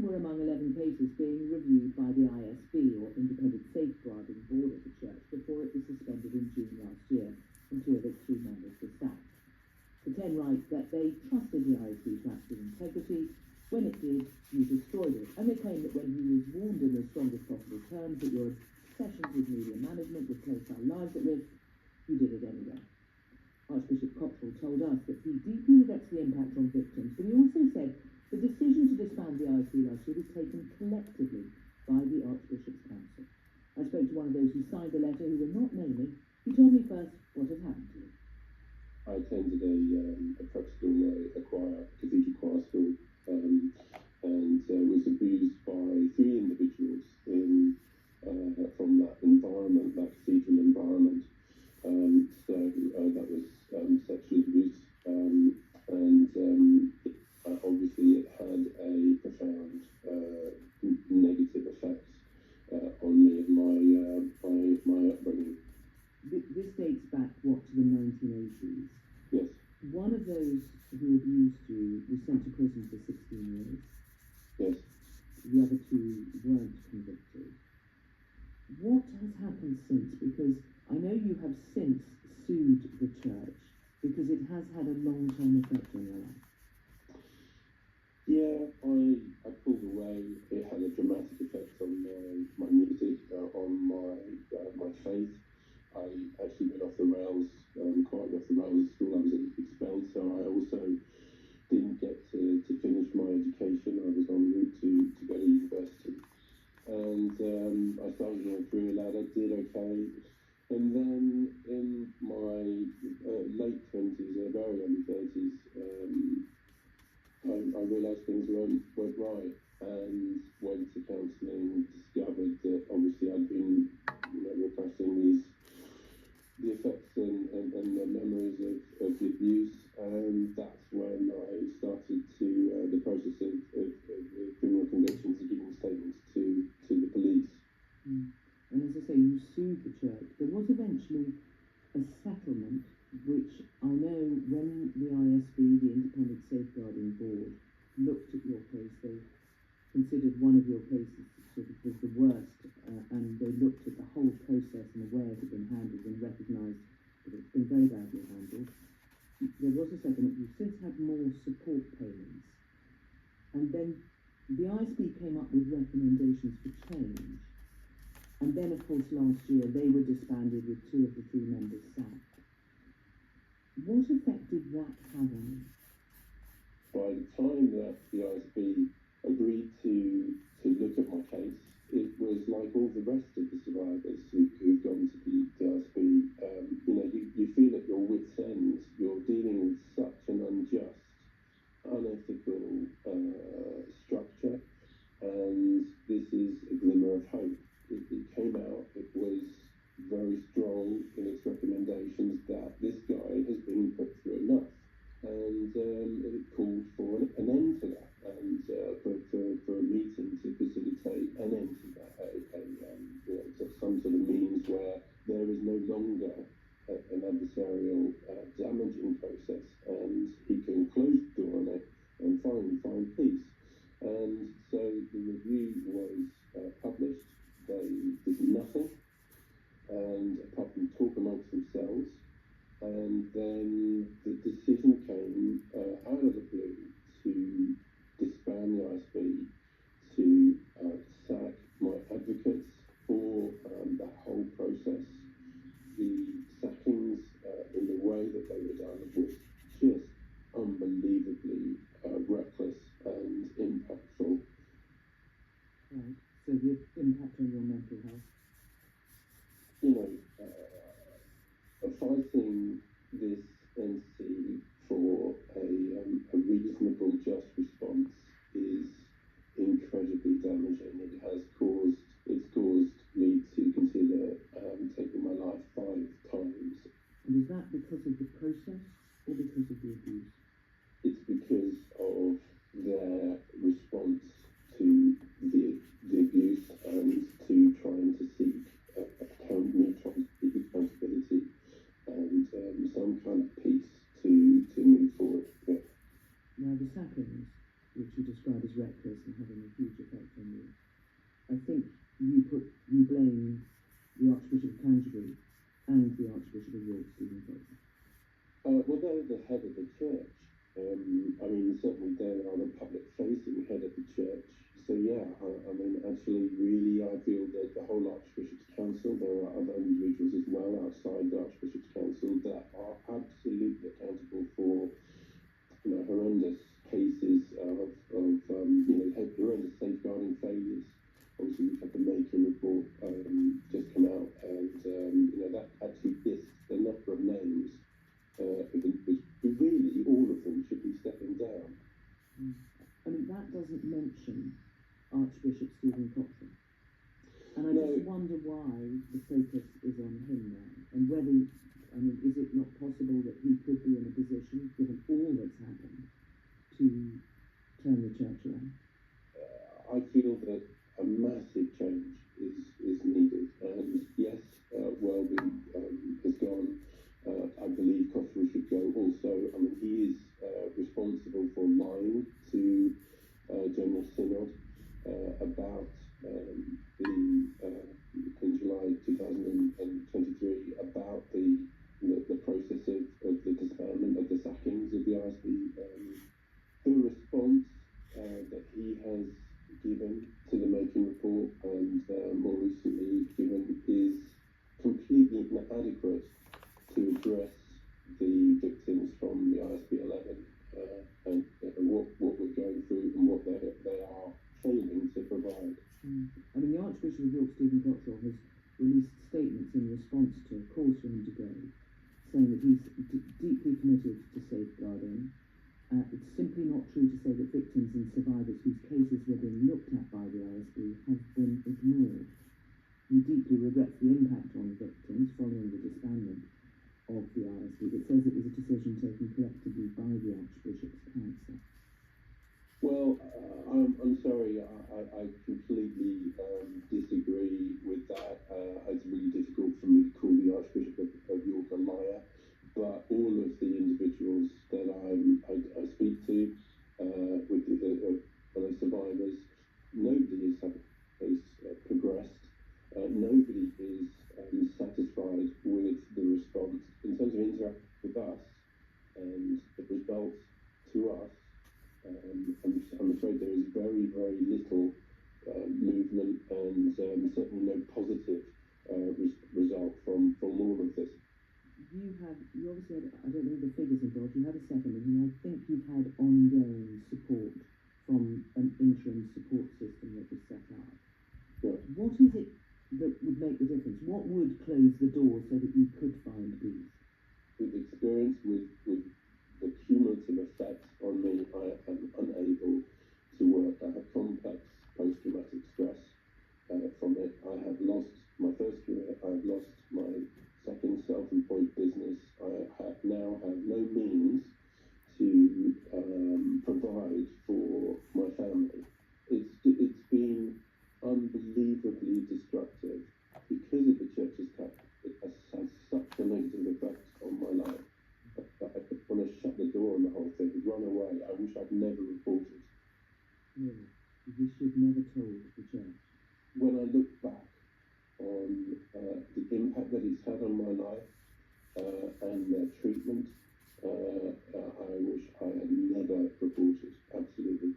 were among 11 cases being reviewed by the ISB, or Independent Safeguarding Board of the Church, before it was suspended in June last year, and 2 of its 3 members were sacked. The 10 write that they trusted the ISB to act with integrity. When it did, you destroyed it. And they claim that when he was warned in the strongest possible terms that your obsessions with media management would place our lives at risk, you did it anyway. Archbishop Cottrell told us that he deeply regrets the impact on victims, but he also said the decision to disband the ISB last year was taken collectively by the Archbishop's Council. I spoke to one of those who signed the letter, who were not naming. He told me first what had happened to him. I attended a prep school, a choir, cathedral choir school, and was abused by 3 individuals from that environment, that cathedral environment. So that was sexual abuse, and obviously it had a profound negative effect on me and my upbringing. This dates back, what, to the 1980s? Yes. One of those who abused you was sent to prison for 16 years. Yes. The other 2 weren't convicted. What has happened since? Because I know you have since sued the church because it has had a long-term effect on your life. Yeah, I pulled away. It had a dramatic effect on my music, on my faith. I actually went off the rails, quite off the rails at school. I was expelled, so I also didn't get to finish my education. I was en route to go to university. And I started on a career ladder, did okay. And then in my late 20s, very early 30s, I realised things weren't right, and went to counselling, discovered that obviously I'd been repressing the effects and the memories of the abuse, and that's when I started the process of criminal convictions and giving statements to the police. And as I say, you sued the church. There was eventually a settlement, which I know when the ISB, the Independent Safeguarding Board, looked at your case, they considered one of your cases sort of was the worst, and they looked at the whole process and the way it had been handled and recognised that it's been very badly handled. There was a settlement. You've since had more support payments. And then the ISB came up with recommendations for change. And then, of course, last year they were disbanded with 2 of the 3 members sacked. What effect did that have on you? By the time that the ISB agreed to look at my case, it was like all the rest of the survivors who've gone to the ISB. You feel at your wit's end. You're dealing with such an unjust, unethical structure, and this is a glimmer of hope. It came out, it was very strong in its recommendations that this guy has been put through enough, and it called for an end to that, and for a meeting to facilitate an end to that, some sort of means where there is no longer an adversarial damaging process, and he can close the door on it and find peace. And so the review was published. They did nothing, and apart from talk amongst themselves, and then the decision came out of the blue to disband the ISB, to sack my advocates for that whole process. The sackings in the way that they were done was just unbelievably reckless and impactful. Right. So the impact on your mental health? Fighting this entity for a reasonable, just response is incredibly damaging. It's caused me to consider taking my life 5 times. And is that because of the process or because of the abuse? It's because of their response to the abuse and to trying to seek accountability and some kind of peace to move forward. Yeah. Now the sackings, which you describe as reckless and having a huge I think you blame the Archbishop of Canterbury and the Archbishop of York, Stephen Cox. Well, they're the head of the church. I mean, certainly they are the public-facing head of the church. So yeah, I mean, actually, really, I feel that the whole Archbishop's Council, there are other individuals as well outside the Archbishop's Council that are absolutely accountable for, horrendous cases of horrendous safeguarding failures. Obviously, we've had the Making report just come out, and that actually lists a number of names who really, all of them should be stepping down. I mean, that doesn't mention Archbishop Stephen Cochrane. And I just wonder why the focus is on him now, and whether, is it not possible that he could be in a position, given all that's happened, to turn the church around? I feel that a massive change is needed, and yes, Welby has gone. I believe Cochrane should go also. I mean, he is responsible for lying to General Synod about in July 2023 about the process of the disbandment, of the sackings of the ISB. The response that he has given to the Making report and more recently given is completely inadequate to address the victims from the ISB 11 and what we're going through and what they are failing to provide. I mean, the Archbishop of York, Stephen Cochrane, has released statements in response to calls for him to go, saying that he's deeply committed to safeguarding. It's simply not true to say that victims and survivors whose cases were being looked at by the ISB have been ignored. He deeply regrets the impact on victims following the disbandment of the ISB. It says it was a decision taken collectively by the Archbishop's Council. Well, I'm sorry, I completely disagree with that. It's really difficult for me to call the Archbishop of York a liar, but all of the individuals that I speak to with the fellow survivors, nobody has progressed. Nobody is satisfied with the response in terms of interacting with us and the results to us. I'm afraid there is very, very little movement and certainly no positive result from all of this. You obviously had, I don't know the figures involved, you had a second, and I think you've had ongoing support from an interim support system that was set up. Yeah. What is it that would make the difference? What would close the door so that you could find peace? With experience, with the cumulative effect on me, I am unable to work. I have complex post-traumatic stress from it. I have lost my first career. I have lost my second self-employed business. I now have no means to provide for my family. It's been unbelievably destructive because of the church's tax. It has had such a negative effect on my life. I just want to shut the door on the whole thing, run away. I wish I'd never reported. Really? You should never told the church. When I look back on the impact that it's had on my life and their treatment, I wish I had never reported. Absolutely.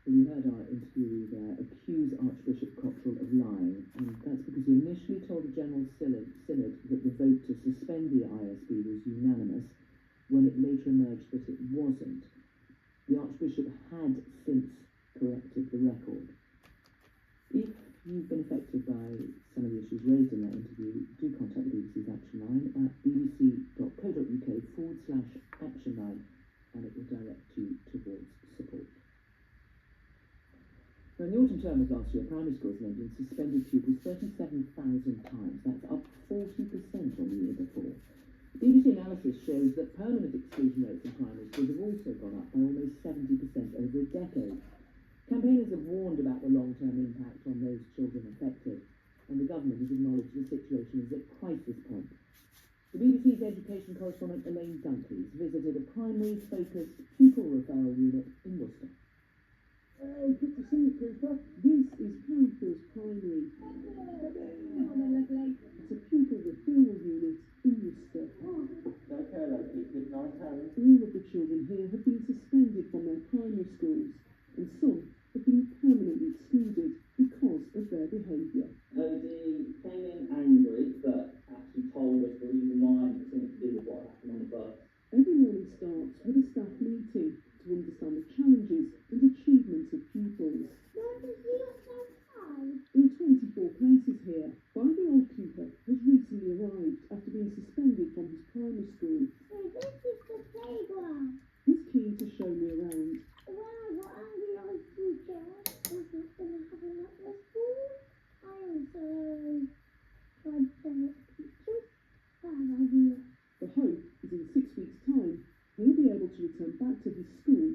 Well, you heard our interviewee there accuse Archbishop Cochrane of lying, and that's because he initially told the General Synod that the vote to suspend the ISB was unanimous, when it later emerged that it wasn't. The Archbishop had since corrected the record. If you've been affected by some of the issues raised in that interview, do contact the BBC's Action Line at bbc.co.uk/Action Line, and it will direct you towards support. Now, in the autumn term of last year, primary schools in England suspended pupils 37,000 times. That's up 40% on the year before. BBC analysis shows that permanent exclusion rates in primary schools have also gone up by almost 70% over a decade. Campaigners have warned about the long-term impact on those children affected, and the government has acknowledged the situation is at crisis point. The BBC's education correspondent Elaine Dunkley visited a primary-focused pupil referral unit in Worcester. Good to see you, Cooper. This is Carryforth Primary. It's a pupil referral unit in Worcester. Okay, hello, good night, Harry. All of the children here have been suspended from their primary schools, and some have been permanently excluded because of their behaviour. Cody came in angry, but actually told us the reason why, and it's something to do with what happened on the bus. Every morning starts with a staff meeting to understand the challenges and achievements of pupils. There are 24 places here. 5-year-old Cooper has recently arrived after being suspended from his primary school. So this is the playground. He's keen to show me around. Wow, what are the old teacher? Is this going to have a lot of school? I also tried to pictures. Bad idea. The hope is in 6 weeks' time, he'll be able to return back to his school